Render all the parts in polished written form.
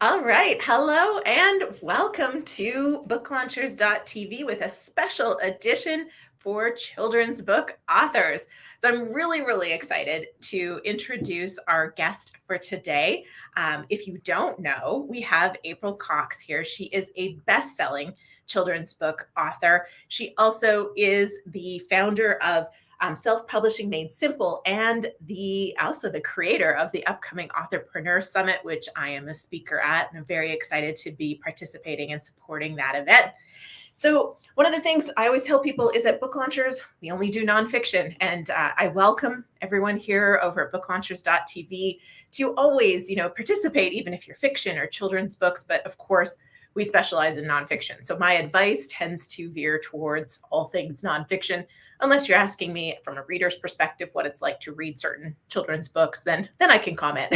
All right. Hello and welcome to booklaunchers.tv with a special edition for children's book authors. So I'm really excited to introduce our guest for today. If you don't know, we have April Cox here. She is a best-selling children's book author. She also is the founder of Self-Publishing Made Simple, and also the creator of the upcoming Authorpreneur Summit, which I am a speaker at, and I'm very excited to be participating and supporting that event. So one of the things I always tell people is that book launchers, we only do nonfiction, and I welcome everyone here over at booklaunchers.tv to always, participate, even if you're fiction or children's books, but of course, we specialize in nonfiction. So my advice tends to veer towards all things nonfiction, unless you're asking me from a reader's perspective what it's like to read certain children's books, then I can comment.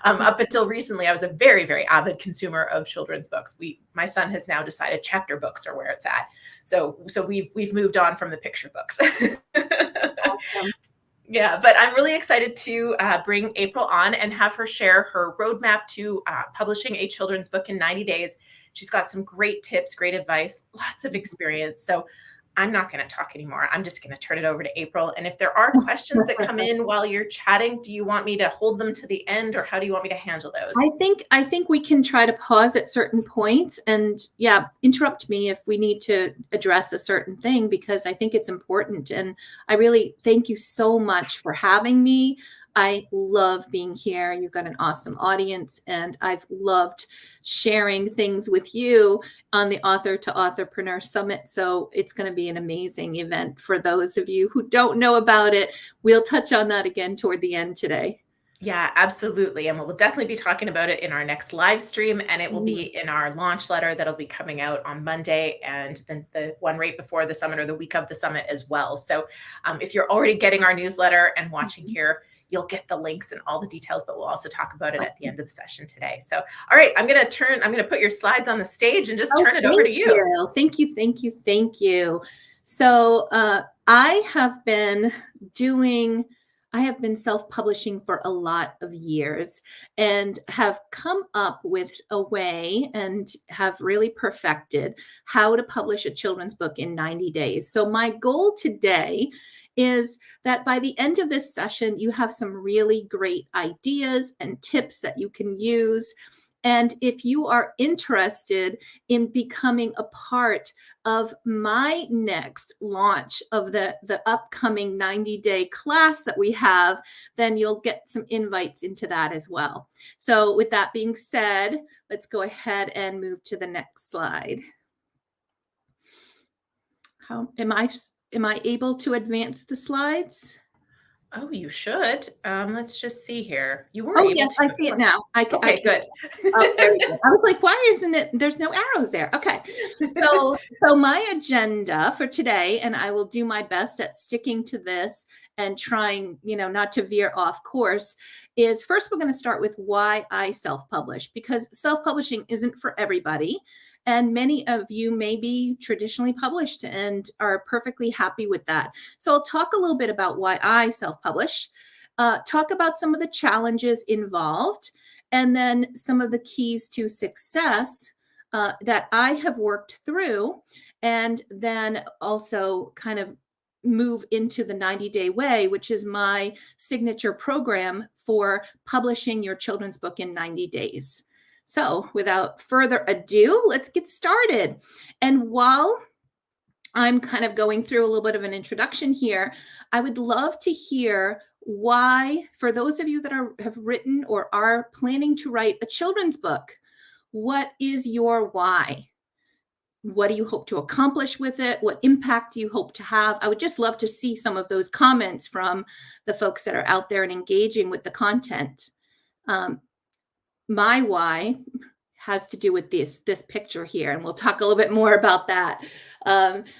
Up until recently, I was a very avid consumer of children's books. My son has now decided chapter books are where it's at. So we've moved on from the picture books. Awesome. Yeah, but I'm really excited to bring April on and have her share her roadmap to publishing a children's book in 90 days. She's got some great tips, great advice, lots of experience. So I'm not going to talk anymore. I'm just going to turn it over to April. And if there are questions that come in while you're chatting, do you want me to hold them to the end, or how do you want me to handle those? I think we can try to pause at certain points and interrupt me if we need to address a certain thing, because I think it's important. And I really thank you so much for having me. I love being here. You've got an awesome audience, and I've loved sharing things with you on the Author to Authorpreneur Summit. So it's going to be an amazing event for those of you who don't know about it. We'll touch on that again toward the end today. Yeah, absolutely. And we'll definitely be talking about it in our next live stream, and it will be in our launch letter that'll be coming out on Monday, and then the one right before the summit or the week of the summit as well. So if you're already getting our newsletter and watching here, you'll get the links and all the details, but we'll also talk about it at the end of the session today. So, all right, I'm going to put your slides on the stage and just turn it over to you. Thank you. So I have been self-publishing for a lot of years and have come up with a way and have really perfected how to publish a children's book in 90 days. So my goal today is that by the end of this session, you have some really great ideas and tips that you can use. And if you are interested in becoming a part of my next launch of the upcoming 90-day class that we have, then you'll get some invites into that as well. So with that being said, let's go ahead and move to the next slide. How am I able to advance the slides? Oh, you should. Let's just see here. You were Oh, able yes, to. I see it now. Okay, good. Oh, there we go. I was like, why isn't it? There's no arrows there. Okay. So my agenda for today, and I will do my best at sticking to this and trying, not to veer off course, is first we're going to start with why I self-publish, because self-publishing isn't for everybody. And many of you may be traditionally published and are perfectly happy with that. So I'll talk a little bit about why I self-publish, talk about some of the challenges involved, and then some of the keys to success that I have worked through, and then also kind of move into the 90-day way, which is my signature program for publishing your children's book in 90 days. So without further ado, let's get started. And while I'm kind of going through a little bit of an introduction here, I would love to hear why, for those of you that have written or are planning to write a children's book, what is your why? What do you hope to accomplish with it? What impact do you hope to have? I would just love to see some of those comments from the folks that are out there and engaging with the content. My why has to do with this picture here, and we'll talk a little bit more about that.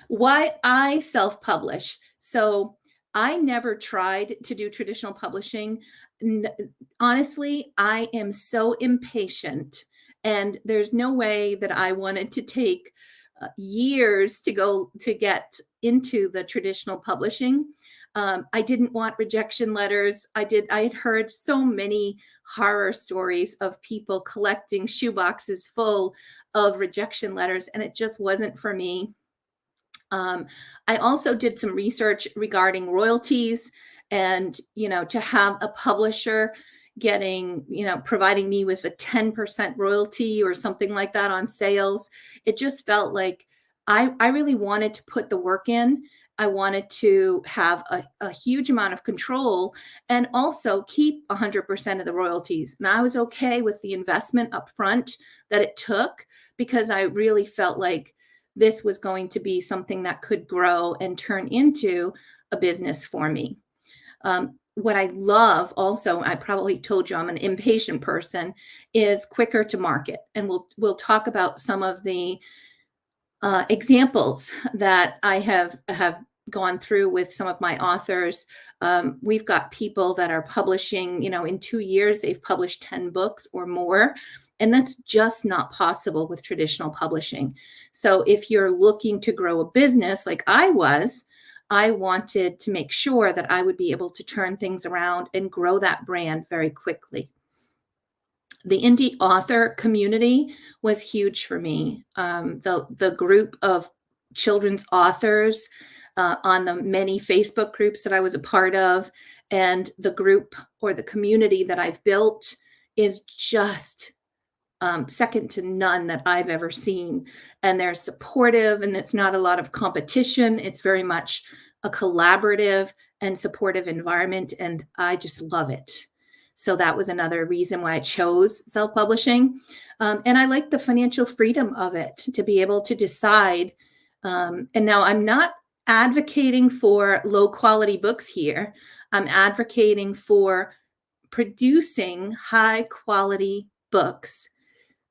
Why I self-publish. So I never tried to do traditional publishing. Honestly, I am so impatient, and there's no way that I wanted to take years to get into the traditional publishing. I didn't want rejection letters. I had heard so many horror stories of people collecting shoeboxes full of rejection letters, and it just wasn't for me. I also did some research regarding royalties, and, to have a publisher getting, providing me with a 10% royalty or something like that on sales. It just felt like I really wanted to put the work in. I wanted to have a huge amount of control and also keep 100% of the royalties. And I was okay with the investment up front that it took, because I really felt like this was going to be something that could grow and turn into a business for me. What I love also, I probably told you I'm an impatient person, is quicker to market. And we'll talk about some of the examples that I have gone through with some of my authors. We've got people that are publishing, in 2 years, they've published 10 books or more. And that's just not possible with traditional publishing. So if you're looking to grow a business like I wanted to make sure that I would be able to turn things around and grow that brand very quickly. The indie author community was huge for me. The group of children's authors on the many Facebook groups that I was a part of, and the group or the community that I've built is just second to none that I've ever seen. And they're supportive, and it's not a lot of competition. It's very much a collaborative and supportive environment, and I just love it. So that was another reason why I chose self-publishing. And I like the financial freedom of it, to be able to decide. And now I'm not advocating for low quality books here. I'm advocating for producing high quality books,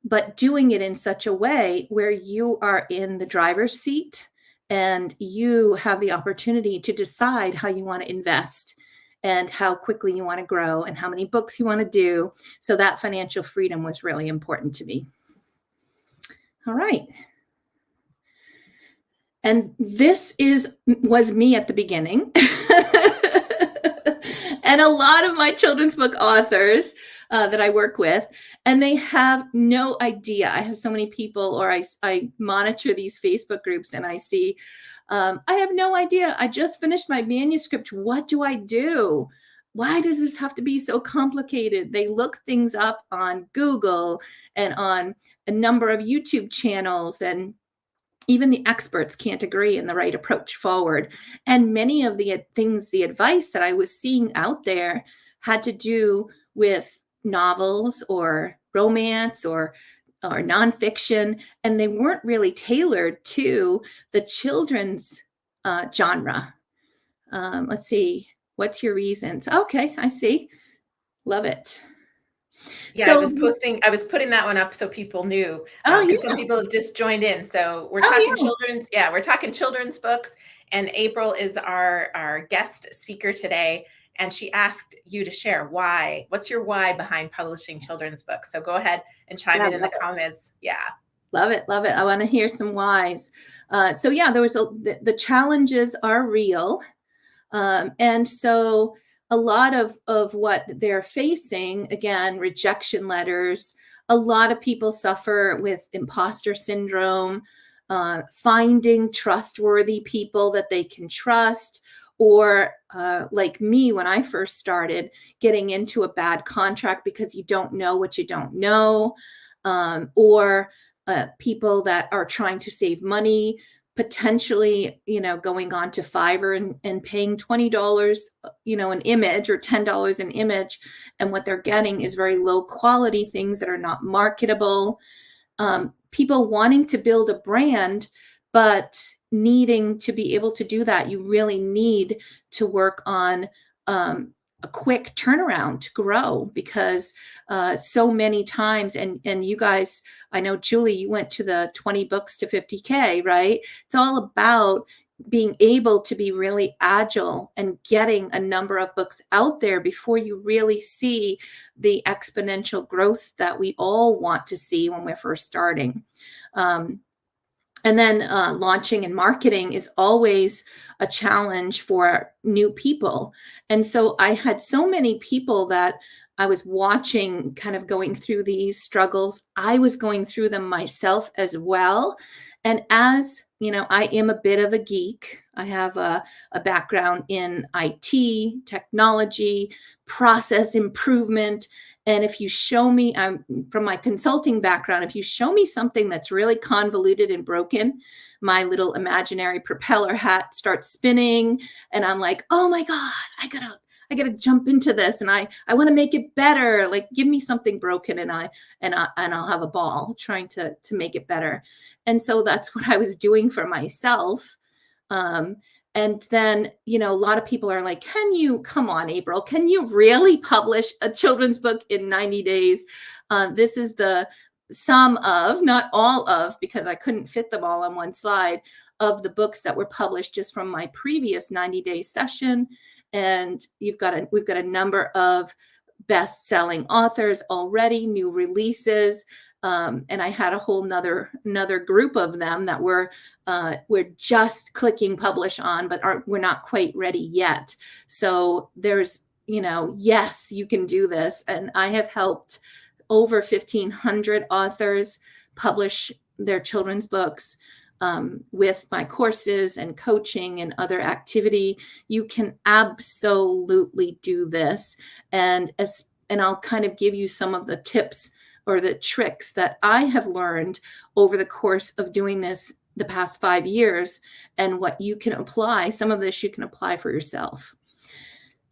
but doing it in such a way where you are in the driver's seat and you have the opportunity to decide how you want to invest and how quickly you want to grow and how many books you want to do. So that financial freedom was really important to me. All right. And this was me at the beginning. And a lot of my children's book authors that I work with, and they have no idea. I have so many people, or I monitor these Facebook groups, and I see, I have no idea. I just finished my manuscript. What do I do? Why does this have to be so complicated? They look things up on Google and on a number of YouTube channels, and even the experts can't agree on the right approach forward. And many of the things, the advice that I was seeing out there had to do with novels or romance or nonfiction, and they weren't really tailored to the children's genre. Let's see, what's your reasons? Okay, I see. Love it. Yeah, So, I was putting that one up so people knew, oh because yeah, some people have just joined in. So we're oh talking yeah. we're talking children's books, and April is our guest speaker today. And she asked you to share why. What's your why behind publishing children's books? So go ahead and chime Yeah, in the love it. comments. Yeah. Love it. Love it. I want to hear some whys. So yeah, there was the challenges are real. And so a lot of what they're facing, again, rejection letters, a lot of people suffer with imposter syndrome, finding trustworthy people that they can trust, or like me, when I first started, getting into a bad contract because you don't know what you don't know, or people that are trying to save money, potentially, going on to Fiverr and paying $20, an image, or $10 an image. And what they're getting is very low quality things that are not marketable. People wanting to build a brand, but needing to be able to do that, you really need to work on a quick turnaround to grow, because so many times, and you guys, I know, Julie, you went to the 20 books to 50K, right? It's all about being able to be really agile and getting a number of books out there before you really see the exponential growth that we all want to see when we're first starting. And then launching and marketing is always a challenge for new people. And so I had so many people that I was watching kind of going through these struggles. I was going through them myself as well. And as you know, I am a bit of a geek. I have a background in IT, technology, process improvement. And if you show me, I'm from my consulting background, if you show me something that's really convoluted and broken, my little imaginary propeller hat starts spinning and I'm like, oh my God, I gotta jump into this and I want to make it better. Like give me something broken and I'll have a ball trying to make it better. And so that's what I was doing for myself. Um, and then, you know, a lot of people are like, come on, April, can you really publish a children's book in 90 days? This is the sum of, not all of, because I couldn't fit them all on one slide, of the books that were published just from my previous 90-day session. And we've got a number of best-selling authors already, new releases. And I had a whole another group of them that we're just clicking publish on, but we're not quite ready yet. So there's, you know, yes, you can do this. And I have helped over 1,500 authors publish their children's books with my courses and coaching and other activity. You can absolutely do this. And I'll kind of give you some of the tips or the tricks that I have learned over the course of doing this the past 5 years, and what you can apply. Some of this you can apply for yourself.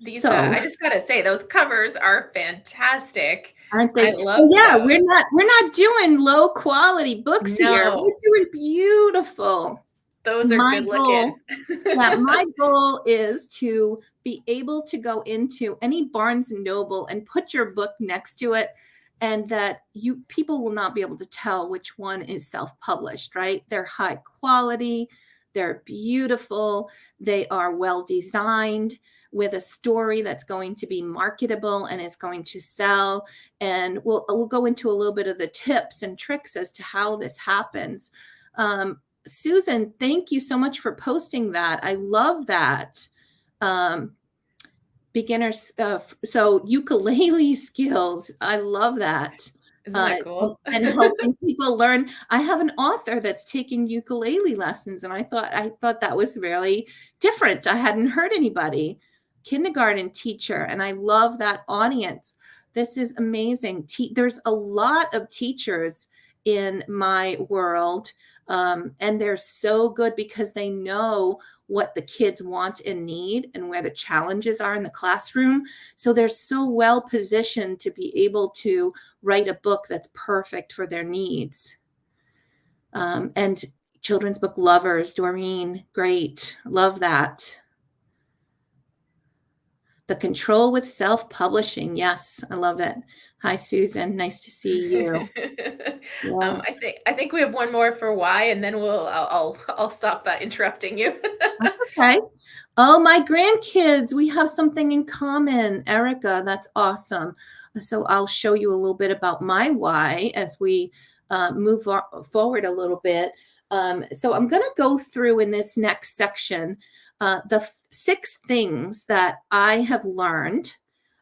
These, So I just gotta say, those covers are fantastic. aren't I they? love So yeah, those. we're not doing low quality books here. No, We're doing beautiful. those are My good looking. goal, yeah, my goal is to be able to go into any Barnes and Noble and put your book next to it, and that people will not be able to tell which one is self-published, right? They're high quality, they're beautiful, they are well designed with a story that's going to be marketable and is going to sell. And we'll go into a little bit of the tips and tricks as to how this happens. Susan, thank you so much for posting that. I love that. Beginners, so ukulele skills. I love that. Isn't that cool? And helping people learn. I have an author that's taking ukulele lessons, and I thought that was really different. I hadn't heard anybody. Kindergarten teacher, and I love that audience. This is amazing. There's a lot of teachers in my world, and they're so good because they know what the kids want and need and where the challenges are in the classroom. So they're so well positioned to be able to write a book that's perfect for their needs. And children's book lovers, Doreen, great. Love that. The control with self-publishing. Yes, I love it. Hi, Susan. Nice to see you. Yes. I think we have one more for why, and then I'll stop interrupting you. Okay. Oh, my grandkids, we have something in common. Erica, that's awesome. So I'll show you a little bit about my why as we move forward a little bit. So I'm going to go through in this next section the 6 things that I have learned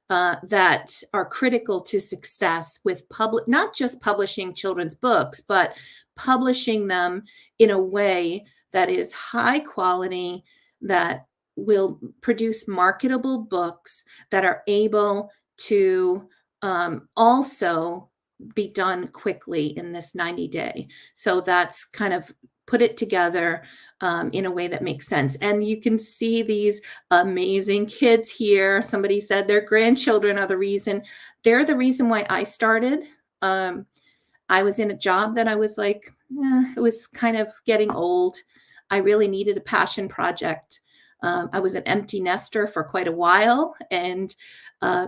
that are critical to success with not just publishing children's books, but publishing them in a way that is high quality, that will produce marketable books that are able to also be done quickly in this 90-day. So that's kind of put it together in a way that makes sense. And you can see these amazing kids here. Somebody said their grandchildren are the reason. They're the reason why I started. I was in a job that I was like, it was kind of getting old. I really needed a passion project. I was an empty nester for quite a while, and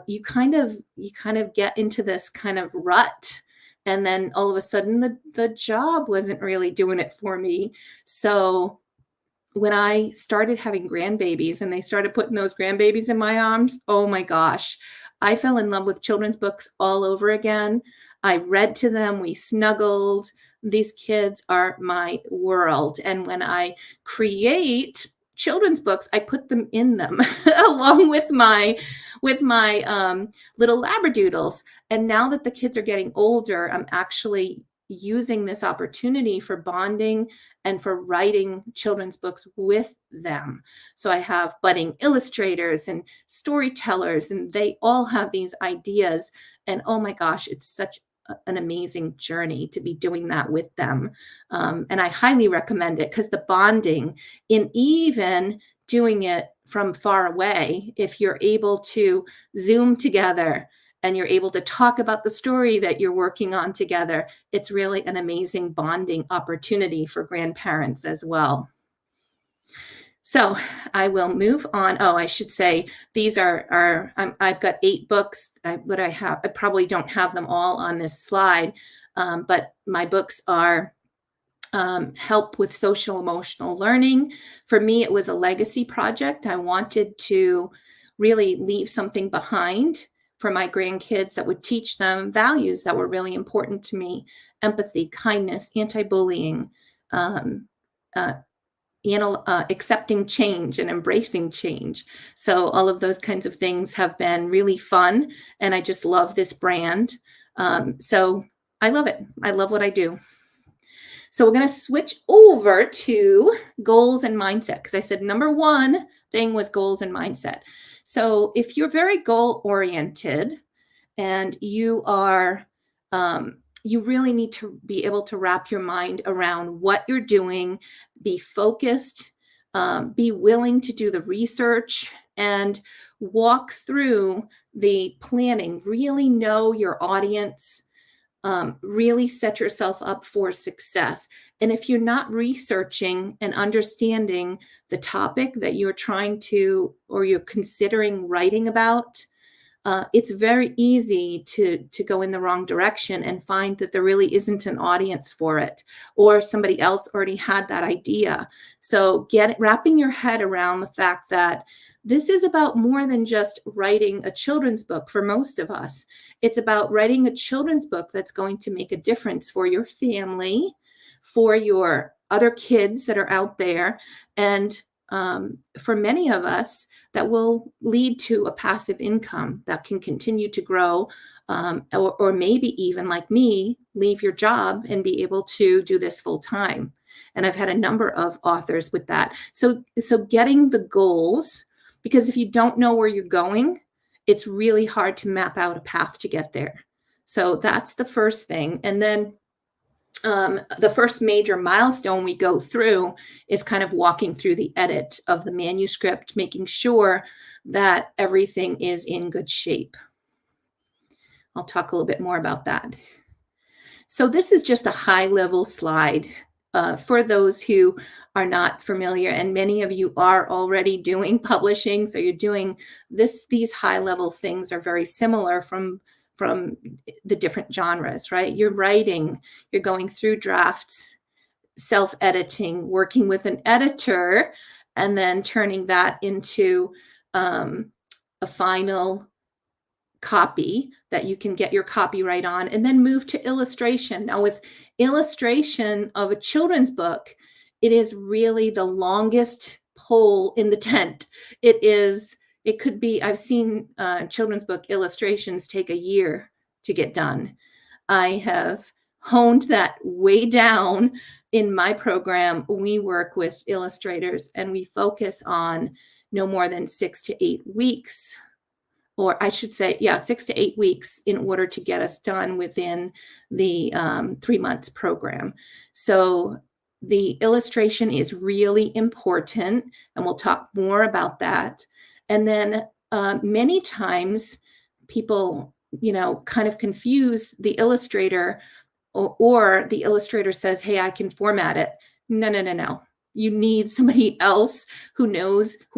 you kind of get into this kind of rut. And then all of a sudden the job wasn't really doing it for me. So when I started having grandbabies and they started putting those grandbabies in my arms, oh my gosh, I fell in love with children's books all over again. I read to them. We snuggled. These kids are my world. And when I create children's books, I put them in them along with my little labradoodles. And now that the kids are getting older, I'm actually using this opportunity for bonding and for writing children's books with them. So I have budding illustrators and storytellers, and they all have these ideas. And oh my gosh, it's such an amazing journey to be doing that with them. And I highly recommend it, because the bonding in even doing it from far away, if you're able to Zoom together and you're able to talk about the story that you're working on together, it's really an amazing bonding opportunity for grandparents as well. So I will move on. Oh, I should say these are I've got 8 books. I probably don't have them all on this slide, but my books are help with social emotional learning. For me, it was a legacy project. I wanted to really leave something behind for my grandkids that would teach them values that were really important to me: empathy, kindness, anti-bullying, accepting change and embracing change. So all of those kinds of things have been really fun. And I just love this brand. So I love it. I love what I do. So we're going to switch over to goals and mindset, because I said number one thing was goals and mindset. So if you're very goal oriented and you are, you really need to be able to wrap your mind around what you're doing, be focused, be willing to do the research and walk through the planning, really know your audience, really set yourself up for success. And if you're not researching and understanding the topic that you're trying to, or you're considering writing about, it's very easy to go in the wrong direction and find that there really isn't an audience for it, or somebody else already had that idea. So wrapping your head around the fact that this is about more than just writing a children's book for most of us. It's about writing a children's book that's going to make a difference for your family, for your other kids that are out there, and for many of us, that will lead to a passive income that can continue to grow, or maybe even like me, leave your job and be able to do this full time. And I've had a number of authors with that. So getting the goals, because if you don't know where you're going, it's really hard to map out a path to get there. So that's the first thing. And then the first major milestone we go through is kind of walking through the edit of the manuscript, making sure that everything is in good shape. I'll talk a little bit more about that. So this is just a high-level slide for those who are not familiar, and many of you are already doing publishing, so you're doing this. These high-level things are very similar from the different genres, right? You're writing, you're going through drafts, self-editing, working with an editor, and then turning that into a final copy that you can get your copyright on, and then move to illustration. Now, with illustration of a children's book, it is really the longest pole in the tent. It could be, I've seen children's book illustrations take a year to get done. I have honed that way down. In my program, we work with illustrators and we focus on no more than 6 to 8 weeks, or I should say, 6 to 8 weeks in order to get us done within the 3 months program. So the illustration is really important, and we'll talk more about that. And then many times people, kind of confuse the illustrator, or the illustrator says, hey, I can format it. No. You need somebody else who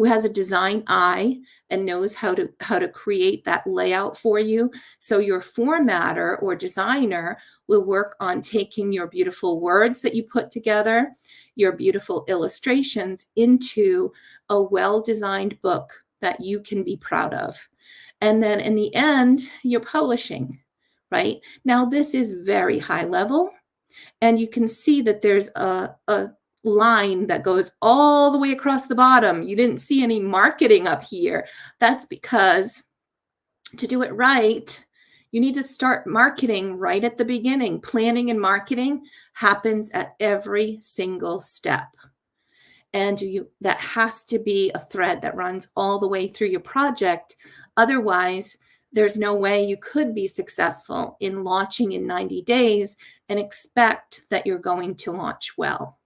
has a design eye and knows how to create that layout for you. So your formatter or designer will work on taking your beautiful words that you put together, your beautiful illustrations, into a well-designed book that you can be proud of. And then in the end, you're publishing. right? Now, this is very high level, and you can see that there's a line that goes all the way across the bottom. You didn't see any marketing up here. That's because to do it right, you need to start marketing right at the beginning. Planning and marketing happens at every single step. And that has to be a thread that runs all the way through your project. Otherwise, there's no way you could be successful in launching in 90 days and expect that you're going to launch well.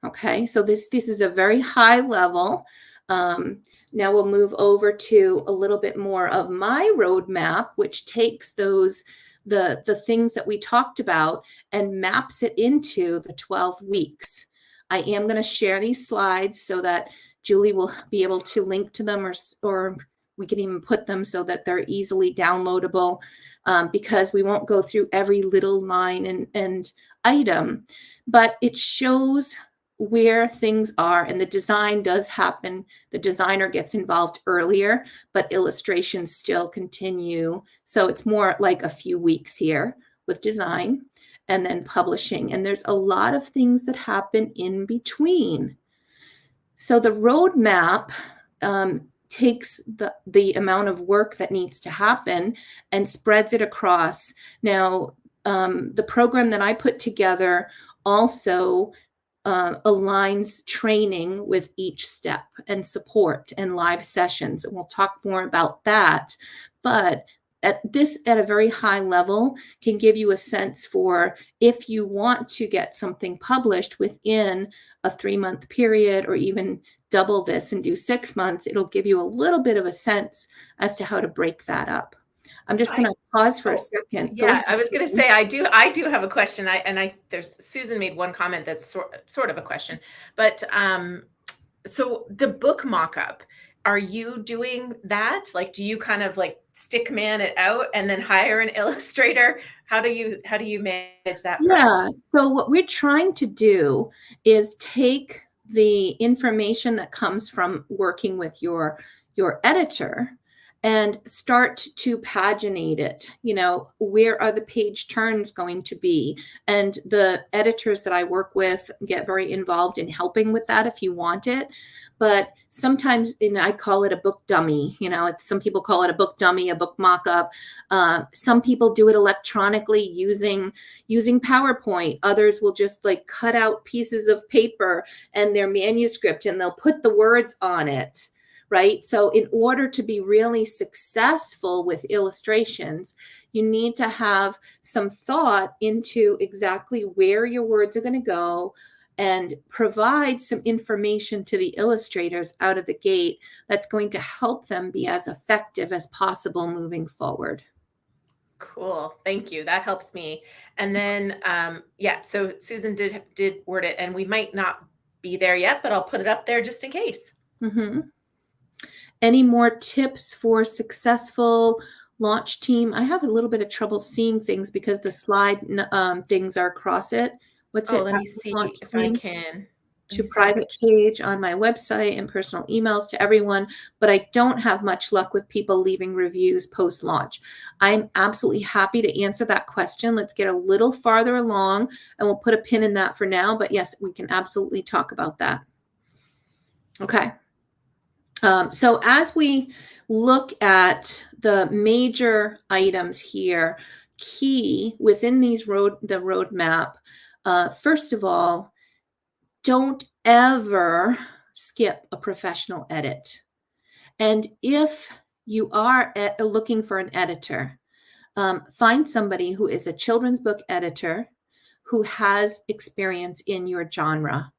Okay, so this is a very high level. Now we'll move over to a little bit more of my roadmap, which takes the things that we talked about and maps it into the 12 weeks. I am going to share these slides so that Julie will be able to link to them, or we can even put them so that they're easily downloadable, because we won't go through every little line and item, but it shows where things are, and the design does happen. The designer gets involved earlier, but illustrations still continue. So it's more like a few weeks here with design and then publishing. And there's a lot of things that happen in between. So the roadmap takes the amount of work that needs to happen and spreads it across. Now, the program that I put together also aligns training with each step and support and live sessions. And we'll talk more about that. But at a very high level can give you a sense for if you want to get something published within a 3-month period, or even double this and do 6 months, it'll give you a little bit of a sense as to how to break that up. I'm just going to pause for a second. Yeah, I was going to say, I do have a question. There's Susan made one comment that's sort of a question, but so the book mock-up, are you doing that? Like, do you kind of like stick man it out and then hire an illustrator? How do you manage that? Yeah. So what we're trying to do is take the information that comes from working with your editor and start to paginate it. Where are the page turns going to be? And the editors that I work with get very involved in helping with that if you want it. But sometimes, I call it a book dummy. Some people call it a book dummy, a book mock-up. Some people do it electronically using PowerPoint. Others will just like cut out pieces of paper and their manuscript, and they'll put the words on it. Right? So in order to be really successful with illustrations, you need to have some thought into exactly where your words are going to go, and provide some information to the illustrators out of the gate that's going to help them be as effective as possible moving forward. Cool. Thank you. That helps me. And then, so Susan did word it, and we might not be there yet, but I'll put it up there just in case. Mm-hmm. Any more tips for successful launch team? I have a little bit of trouble seeing things because the slide things are across it. Let me see if I can. To private page on my website and personal emails to everyone, but I don't have much luck with people leaving reviews post-launch. I'm absolutely happy to answer that question. Let's get a little farther along and we'll put a pin in that for now, but yes, we can absolutely talk about that. Okay. So as we look at the major items here, key within the roadmap, first of all, don't ever skip a professional edit. And if you are looking for an editor, find somebody who is a children's book editor who has experience in your genre.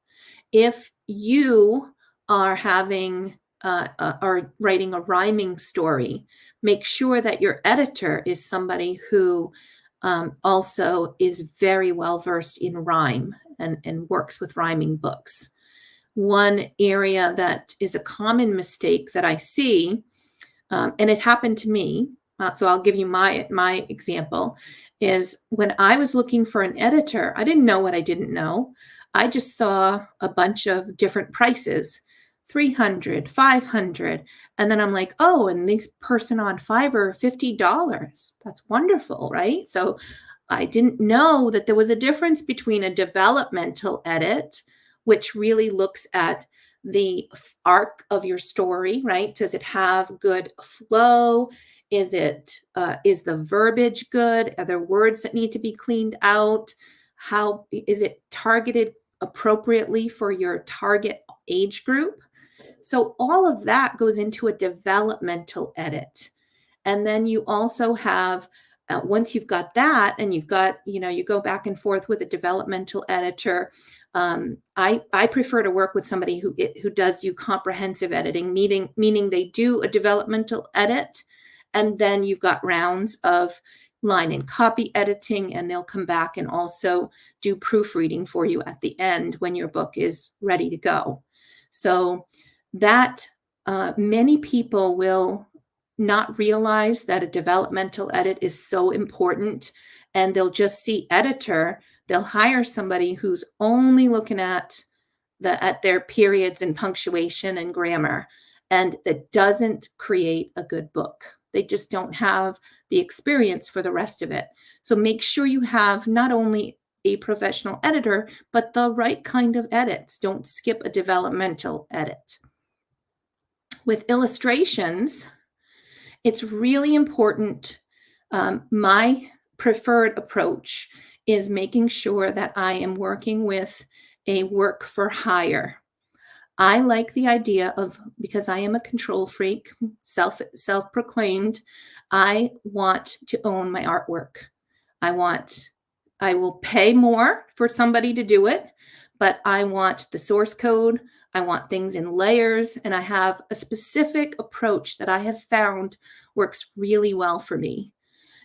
If you are are writing a rhyming story, make sure that your editor is somebody who also is very well versed in rhyme and works with rhyming books. One area that is a common mistake that I see, and it happened to me, so I'll give you my example, is when I was looking for an editor, I didn't know what I didn't know. I just saw a bunch of different prices $300, $500. And then I'm like, oh, and this person on Fiverr, $50. That's wonderful, right? So I didn't know that there was a difference between a developmental edit, which really looks at the arc of your story, right? Does it have good flow? Is the verbiage good? Are there words that need to be cleaned out? How is it targeted appropriately for your target age group? So all of that goes into a developmental edit. And then you also have, once you've got that and you've got, you go back and forth with a developmental editor. I prefer to work with somebody who does do comprehensive editing, meaning they do a developmental edit, and then you've got rounds of line and copy editing, and they'll come back and also do proofreading for you at the end when your book is ready to go. So that many people will not realize that a developmental edit is so important, and they'll just see editor. They'll hire somebody who's only looking at their periods and punctuation and grammar, and that doesn't create a good book. They just don't have the experience for the rest of it. So make sure you have not only a professional editor, but the right kind of edits. Don't skip a developmental edit. With illustrations, it's really important. My preferred approach is making sure that I am working with a work for hire. I like the idea of, because I am a control freak, self-proclaimed, I want to own my artwork. I will pay more for somebody to do it, but I want the source code. I want things in layers, and I have a specific approach that I have found works really well for me.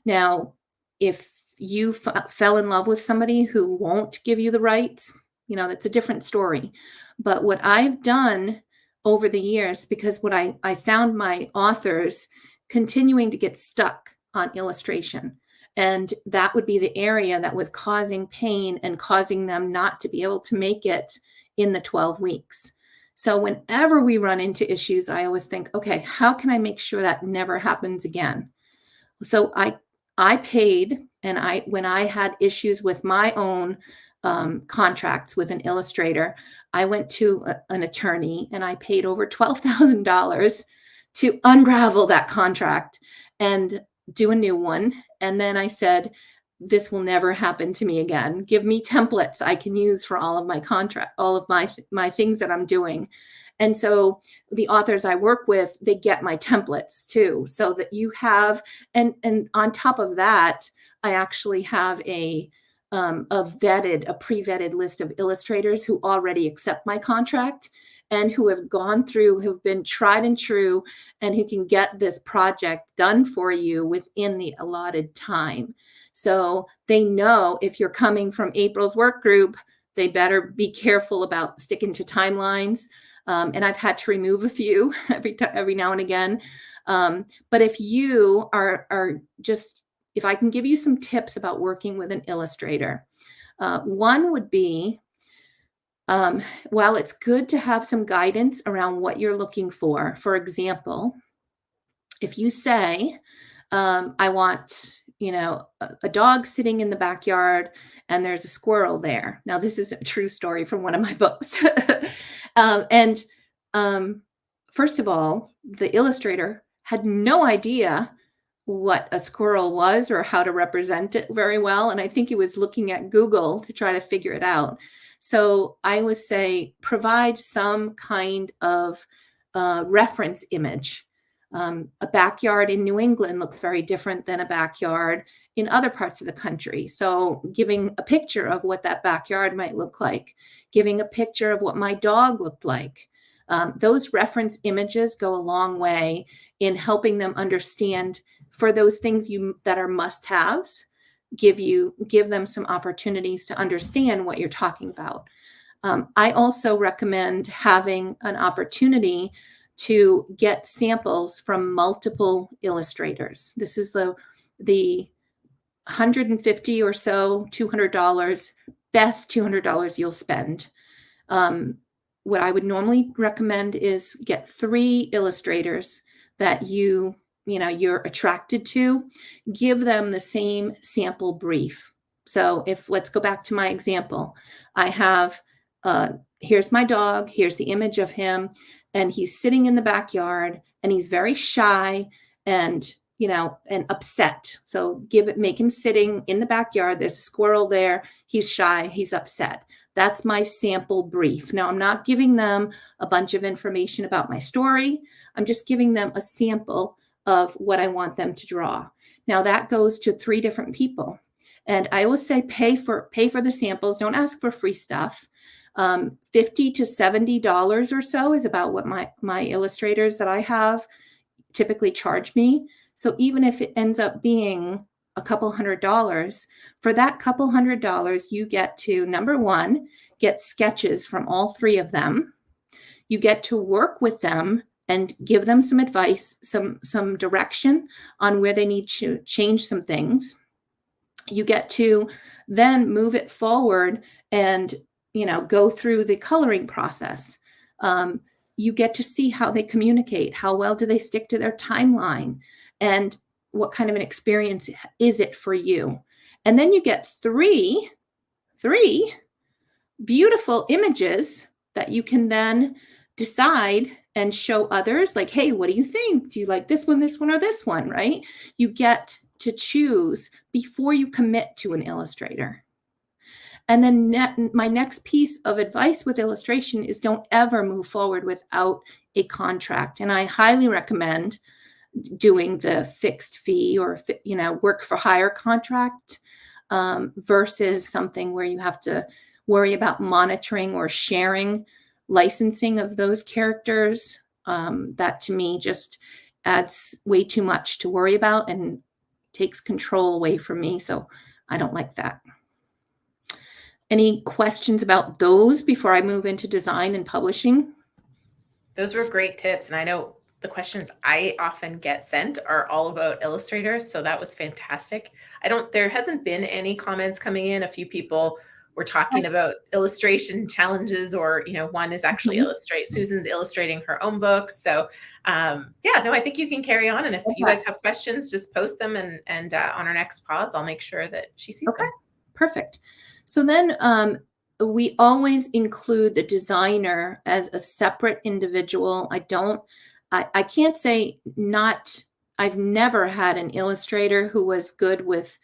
Now, if you fell in love with somebody who won't give you the rights, that's a different story. But what I've done over the years, because what I found my authors continuing to get stuck on illustration, and that would be the area that was causing pain and causing them not to be able to make it in the 12 weeks. So whenever we run into issues, I always think, okay, how can I make sure that never happens again? So I paid, and when I had issues with my own contracts with an illustrator, I went to an attorney, and I paid over $12,000 to unravel that contract and do a new one. And then I said, this will never happen to me again. Give me templates I can use for all of my all of my things that I'm doing. And so the authors I work with, they get my templates too, so that you have, and on top of that, I actually have a pre-vetted list of illustrators who already accept my contract and who have gone through, who've been tried and true, and who can get this project done for you within the allotted time. So they know if you're coming from April's work group, they better be careful about sticking to timelines. And I've had to remove a few every now and again. But if you are just, if I can give you some tips about working with an illustrator, one would be, while it's good to have some guidance around what you're looking for example, if you say, I want, a dog sitting in the backyard and there's a squirrel there. Now, this is a true story from one of my books. First of all, the illustrator had no idea what a squirrel was or how to represent it very well. And I think he was looking at Google to try to figure it out. So I always say, provide some kind of reference image. A backyard in New England looks very different than a backyard in other parts of the country. So giving a picture of what that backyard might look like, giving a picture of what my dog looked like. Those reference images go a long way in helping them understand, for those things that are must-haves, give them some opportunities to understand what you're talking about. I also recommend having an opportunity to get samples from multiple illustrators. This is the $150 or so, $200, best $200 you'll spend. what I would normally recommend is get 3 illustrators that you're attracted to. Give them the same sample brief. So let's go back to my example. I have, here's my dog, here's the image of him, and he's sitting in the backyard, and he's very shy and upset. So make him sitting in the backyard. There's a squirrel there. He's shy. He's upset. That's my sample brief. Now, I'm not giving them a bunch of information about my story. I'm just giving them a sample of what I want them to draw. Now, that goes to 3 different people. And I always say pay for the samples. Don't ask for free stuff. $50 to $70 or so is about what my illustrators that I have typically charge me. So even if it ends up being a couple $100, for that couple $100, you get to, number one, get sketches from all 3 of them. You get to work with them and give them some advice, some direction on where they need to change some things. You get to then move it forward and go through the coloring process. You get to see how they communicate. How well do they stick to their timeline? And what kind of an experience is it for you? And then you get three beautiful images that you can then decide and show others, like, hey, what do you think? Do you like this one, or this one, right? You get to choose before you commit to an illustrator. And then my next piece of advice with illustration is don't ever move forward without a contract. And I highly recommend doing the fixed fee or work for hire contract versus something where you have to worry about monitoring or sharing licensing of those characters. That to me just adds way too much to worry about and takes control away from me. So I don't like that. Any questions about those before I move into design and publishing? Those were great tips. And I know the questions I often get sent are all about illustrators. So that was fantastic. There hasn't been any comments coming in. A few people were talking about illustration challenges, or, one is actually Susan's illustrating her own books. So I think you can carry on. And if you guys have questions, just post them and on our next pause, I'll make sure that she sees them. Perfect. So then we always include the designer as a separate individual. I can't say I've never had an illustrator who was good with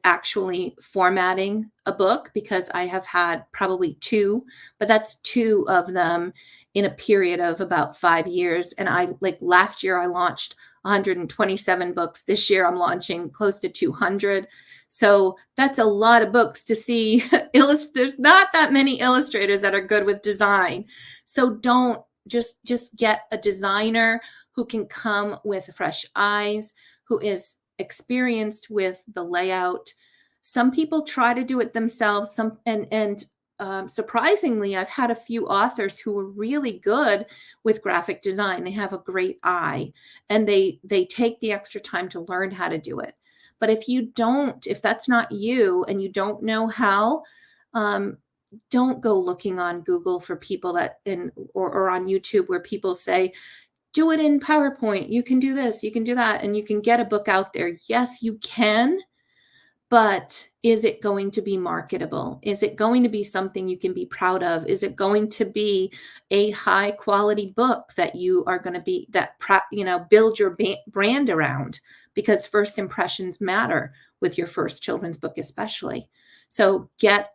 actually formatting a book, because I have had probably 2, but that's 2 of them in a period of about 5 years. And last year I launched 127 books. This year I'm launching close to 200. So that's a lot of books to see. There's not that many illustrators that are good with design. So don't just get a designer who can come with fresh eyes, who is experienced with the layout. Some people try to do it themselves. Surprisingly, I've had a few authors who are really good with graphic design. They have a great eye, and they take the extra time to learn how to do it. But if that's not you and you don't know how, don't go looking on Google for people or on YouTube where people say, do it in PowerPoint. You can do this, you can do that, and you can get a book out there. Yes, you can, but is it going to be marketable? Is it going to be something you can be proud of? Is it going to be a high quality book that you are going to build your brand around? Because first impressions matter with your first children's book, especially. So get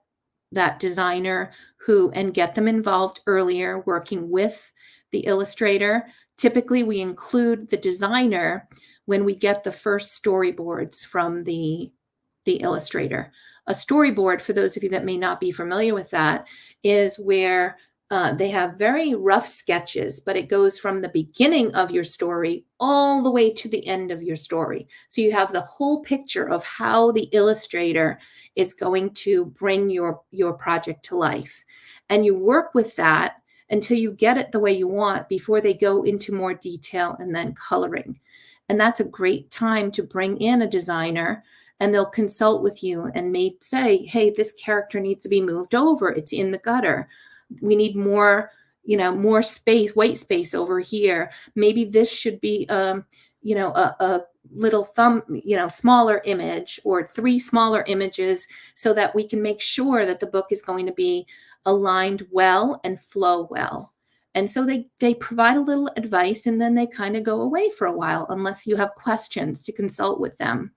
that designer and get them involved earlier, working with the illustrator. Typically, we include the designer when we get the first storyboards from the illustrator. A storyboard, for those of you that may not be familiar with that, is where they have very rough sketches, but it goes from the beginning of your story all the way to the end of your story. So you have the whole picture of how the illustrator is going to bring your project to life. And you work with that until you get it the way you want before they go into more detail and then coloring. And that's a great time to bring in a designer, and they'll consult with you and may say, hey, this character needs to be moved over. It's in the gutter. We need more, more space, white space over here. Maybe this should be, a little smaller image, or 3 smaller images, so that we can make sure that the book is going to be aligned well and flow well. And so they provide a little advice, and then they kind of go away for a while unless you have questions to consult with them.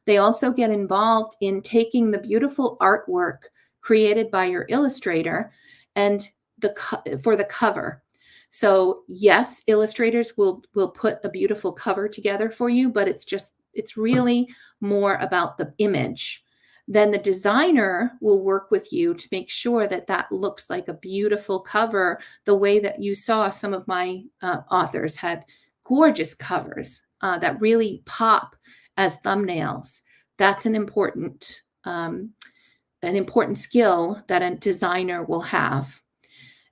They also get involved in taking the beautiful artwork created by your illustrator and for the cover. So yes, illustrators will put a beautiful cover together for you, but it's really more about the image. Then the designer will work with you to make sure that that looks like a beautiful cover, the way that you saw some of my authors had gorgeous covers that really pop as thumbnails. That's an important skill that a designer will have.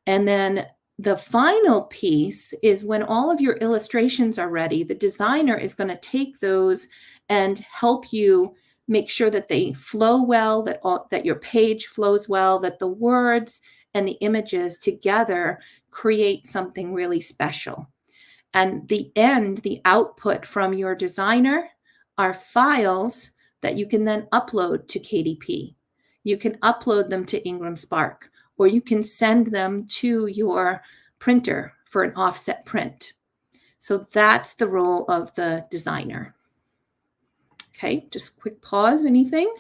And then the final piece is when all of your illustrations are ready, the designer is going to take those and help you make sure that they flow well, that your page flows well, that the words and the images together create something really special. And the output from your designer are files that you can then upload to KDP. You can upload them to Ingram Spark, or you can send them to your printer for an offset print. So that's the role of the designer. Okay, just quick pause. Anything?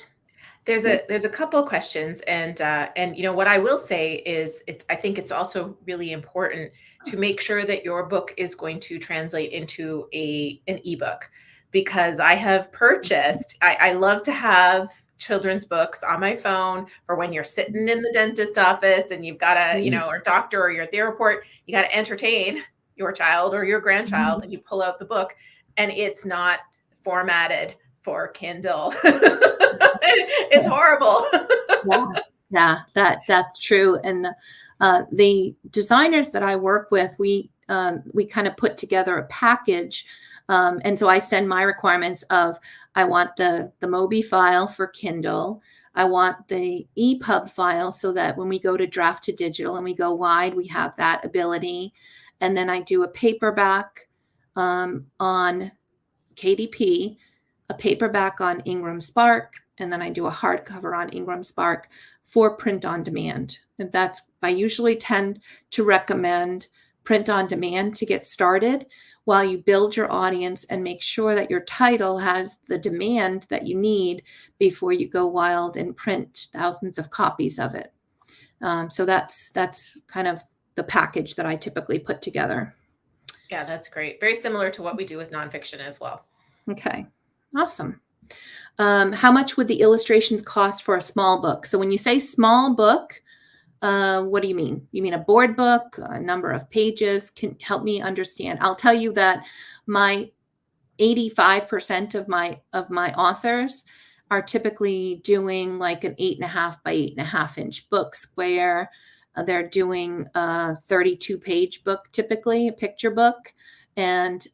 There's a couple of questions, and what I will say is I think it's also really important to make sure that your book is going to translate into an ebook, because I have purchased. I love to have children's books on my phone for when you're sitting in the dentist office and you've got to, or doctor, or you're at the airport, you got to entertain your child or your grandchild, and you pull out the book and it's not formatted for Kindle. It's horrible. Yeah, that's true. And the designers that I work with, we kind of put together a package. And so I send my requirements of, I want the Mobi file for Kindle. I want the EPUB file so that when we go to draft to digital and we go wide, we have that ability. And then I do a paperback on KDP, a paperback on Ingram Spark, and then I do a hardcover on Ingram Spark for print on demand. And I usually tend to recommend print on demand to get started while you build your audience and make sure that your title has the demand that you need before you go wild and print thousands of copies of it. So that's kind of the package that I typically put together. Yeah, that's great. Very similar to what we do with nonfiction as well. Okay, awesome. How much would the illustrations cost for a small book? So when you say small book, what do you mean? You mean a board book, a number of pages? Can help me understand. I'll tell you that my 85% of my authors are typically doing like an 8.5 by 8.5 inch book square. They're doing a 32-page book, typically a picture book. And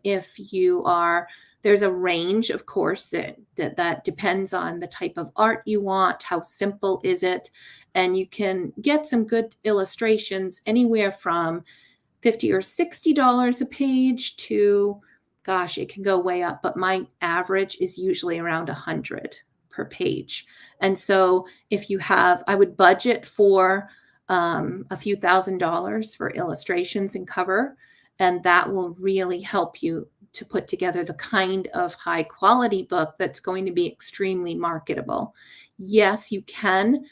if you are, there's a range, of course, that depends on the type of art you want, how simple is it, and you can get some good illustrations anywhere from $50 or $60 a page to, gosh, it can go way up, but my average is usually around $100 per page. And so if you have, I would budget for a few $1,000s for illustrations and cover, and that will really help you to put together the kind of high quality book that's going to be extremely marketable. Yes, you can.